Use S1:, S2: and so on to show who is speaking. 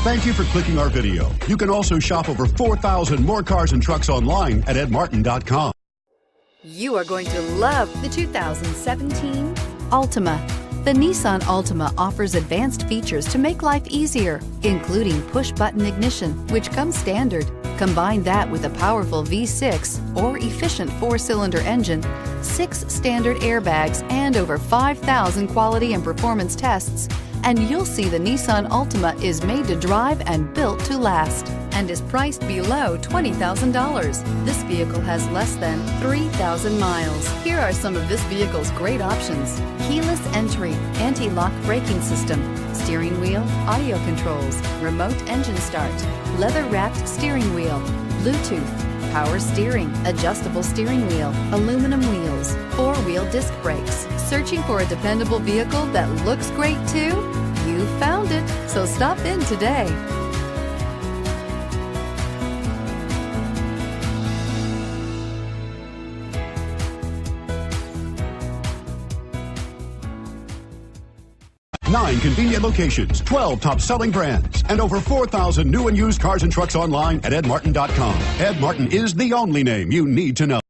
S1: Thank you for clicking our video. You can also shop over 4,000 more cars and trucks online at edmartin.com.
S2: You are going to love the 2017 Altima. The Nissan Altima offers advanced features to make life easier, including push-button ignition, which comes standard. Combine that with a powerful V6 or efficient 4-cylinder engine, 6 standard airbags, and over 5,000 quality and performance tests, and you'll see the Nissan Altima is made to drive and built to last, and is priced below $20,000. This vehicle has less than 3,000 miles. Here are some of this vehicle's great options: keyless entry, anti-lock braking system, steering wheel audio controls, remote engine start, leather-wrapped steering wheel, Bluetooth, power steering, adjustable steering wheel, aluminum wheels, 4-wheel disc brakes. Searching for a dependable vehicle that looks great too? You found it, so stop in today.
S1: Nine convenient locations, 12 top-selling brands, and over 4,000 new and used cars and trucks online at edmartin.com. Ed Martin is the only name you need to know.